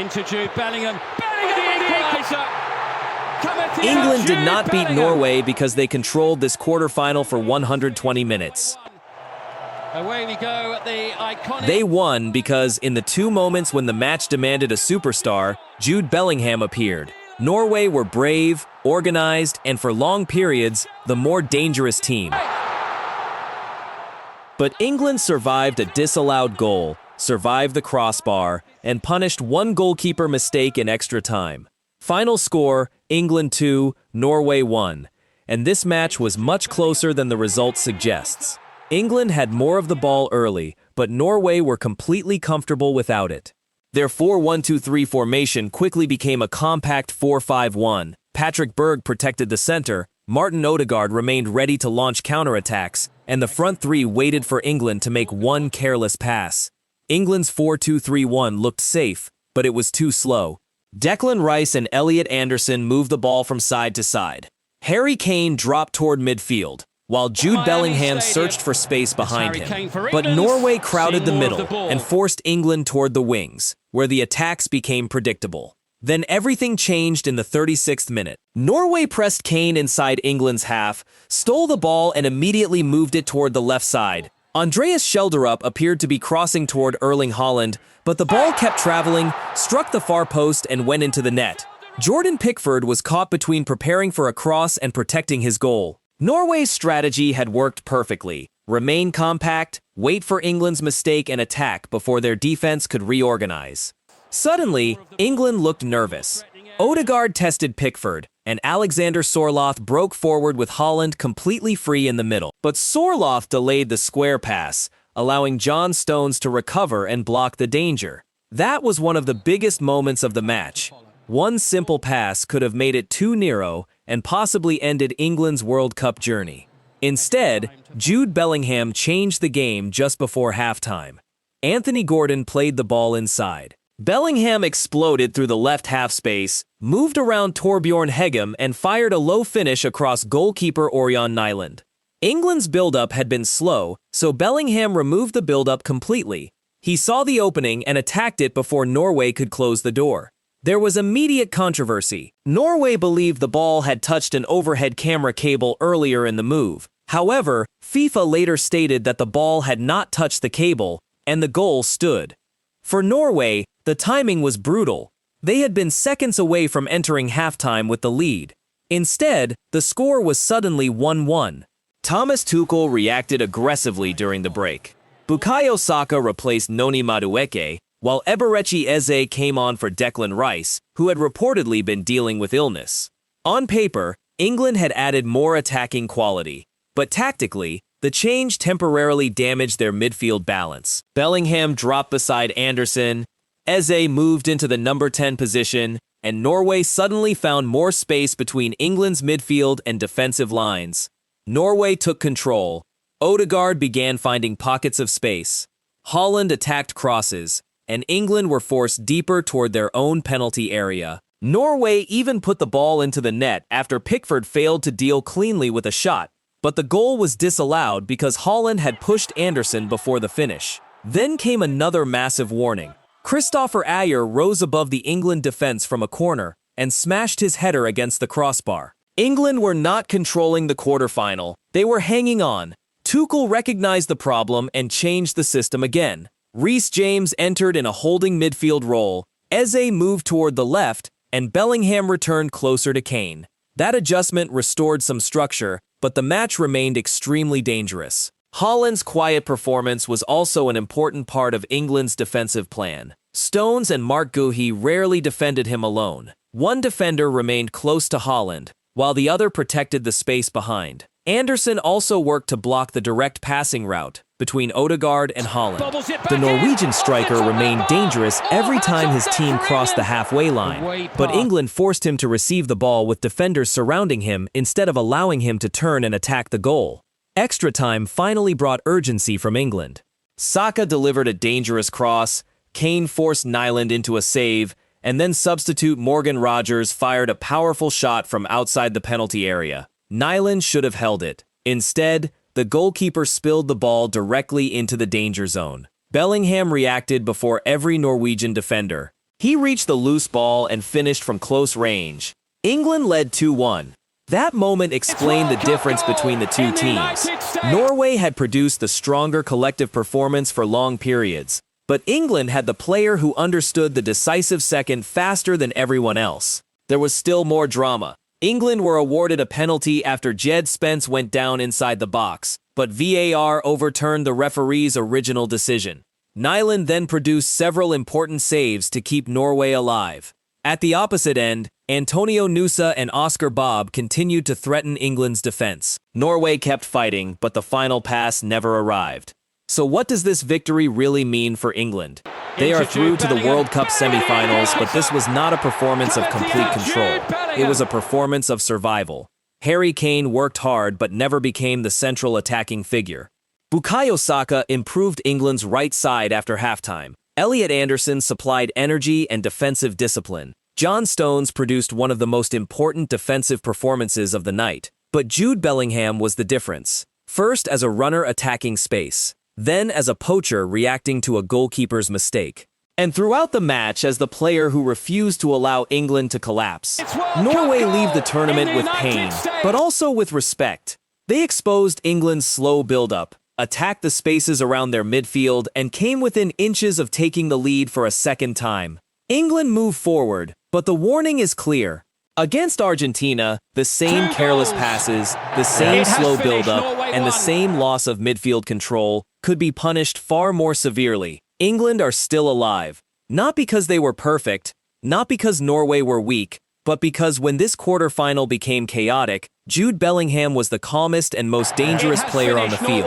Into Jude Bellingham. England did not beat Norway because they controlled this quarterfinal for 120 minutes. Away we go at the iconic... They won because in the 2 moments when the match demanded a superstar, Jude Bellingham appeared. Norway were brave, organized, and for long periods, the more dangerous team. But England survived a disallowed goal, survived the crossbar, and punished one goalkeeper mistake in extra time. Final score, England 2, Norway 1. And this match was much closer than the result suggests. England had more of the ball early, but Norway were completely comfortable without it. Their 4-1-2-3 formation quickly became a compact 4-5-1. Patrick Berg protected the center, Martin Ødegaard remained ready to launch counterattacks, and the front three waited for England to make one careless pass. England's 4-2-3-1 looked safe, but it was too slow. Declan Rice and Elliot Anderson moved the ball from side to side. Harry Kane dropped toward midfield, while Jude Bellingham searched for space behind him. But Norway crowded the middle and forced England toward the wings, where the attacks became predictable. Then everything changed in the 36th minute. Norway pressed Kane inside England's half, stole the ball and immediately moved it toward the left side. Andreas Schjelderup appeared to be crossing toward Erling Haaland, but the ball kept traveling, struck the far post and went into the net. Jordan Pickford was caught between preparing for a cross and protecting his goal. Norway's strategy had worked perfectly. Remain compact, wait for England's mistake and attack before their defense could reorganize. Suddenly, England looked nervous. Odegaard tested Pickford, and Alexander Sørloth broke forward with Haaland completely free in the middle. But Sørloth delayed the square pass, allowing John Stones to recover and block the danger. That was one of the biggest moments of the match. One simple pass could have made it 2-0 and possibly ended England's World Cup journey. Instead, Jude Bellingham changed the game just before halftime. Anthony Gordon played the ball inside. Bellingham exploded through the left half space, moved around Torbjorn Hegem and fired a low finish across goalkeeper Orjan Nyland. England's build-up had been slow, so Bellingham removed the build-up completely. He saw the opening and attacked it before Norway could close the door. There was immediate controversy. Norway believed the ball had touched an overhead camera cable earlier in the move. However, FIFA later stated that the ball had not touched the cable, and the goal stood. For Norway, the timing was brutal. They had been seconds away from entering halftime with the lead. Instead, the score was suddenly 1-1. Thomas Tuchel reacted aggressively during the break. Bukayo Saka replaced Noni Madueke, while Eberechi Eze came on for Declan Rice, who had reportedly been dealing with illness. On paper, England had added more attacking quality, but tactically, the change temporarily damaged their midfield balance. Bellingham dropped beside Anderson, Eze moved into the number 10 position, and Norway suddenly found more space between England's midfield and defensive lines. Norway took control. Odegaard began finding pockets of space. Haaland attacked crosses, and England were forced deeper toward their own penalty area. Norway even put the ball into the net after Pickford failed to deal cleanly with a shot, but the goal was disallowed because Haaland had pushed Anderson before the finish. Then came another massive warning. Kristoffer Ajer rose above the England defense from a corner and smashed his header against the crossbar. England were not controlling the quarterfinal. They were hanging on. Tuchel recognized the problem and changed the system again. Reece James entered in a holding midfield role, Eze moved toward the left, and Bellingham returned closer to Kane. That adjustment restored some structure, but the match remained extremely dangerous. Haaland's quiet performance was also an important part of England's defensive plan. Stones and Mark Guehi rarely defended him alone. One defender remained close to Haaland, while the other protected the space behind. Anderson also worked to block the direct passing route between Odegaard and Haaland. The Norwegian striker remained dangerous every time his team crossed the halfway line, but England forced him to receive the ball with defenders surrounding him instead of allowing him to turn and attack the goal. Extra time finally brought urgency from England. Saka delivered a dangerous cross, Kane forced Nyland into a save, and then substitute Morgan Rogers fired a powerful shot from outside the penalty area. Nyland should have held it. Instead, the goalkeeper spilled the ball directly into the danger zone. Bellingham reacted before every Norwegian defender. He reached the loose ball and finished from close range. England led 2-1. That moment explained the difference between the two teams. Norway had produced the stronger collective performance for long periods, but England had the player who understood the decisive second faster than everyone else. There was still more drama. England were awarded a penalty after Jed Spence went down inside the box, but VAR overturned the referee's original decision. Nyland then produced several important saves to keep Norway alive. At the opposite end, Antonio Nusa and Oscar Bobb continued to threaten England's defense. Norway kept fighting, but the final pass never arrived. So what does this victory really mean for England? They are through to the World Cup semifinals, but this was not a performance of complete control. It was a performance of survival. Harry Kane worked hard but never became the central attacking figure. Bukayo Saka improved England's right side after halftime. Elliot Anderson supplied energy and defensive discipline. John Stones produced one of the most important defensive performances of the night. But Jude Bellingham was the difference. First as a runner attacking space, then as a poacher reacting to a goalkeeper's mistake. And throughout the match as the player who refused to allow England to collapse. Norway leave the tournament with pain, but also with respect. They exposed England's slow build-up, attacked the spaces around their midfield, and came within inches of taking the lead for a second time. England moved forward, but the warning is clear. Against Argentina, the same careless passes, the same slow build-up, and the same loss of midfield control could be punished far more severely. England are still alive. Not because they were perfect, not because Norway were weak, but because when this quarterfinal became chaotic, Jude Bellingham was the calmest and most dangerous player on the field.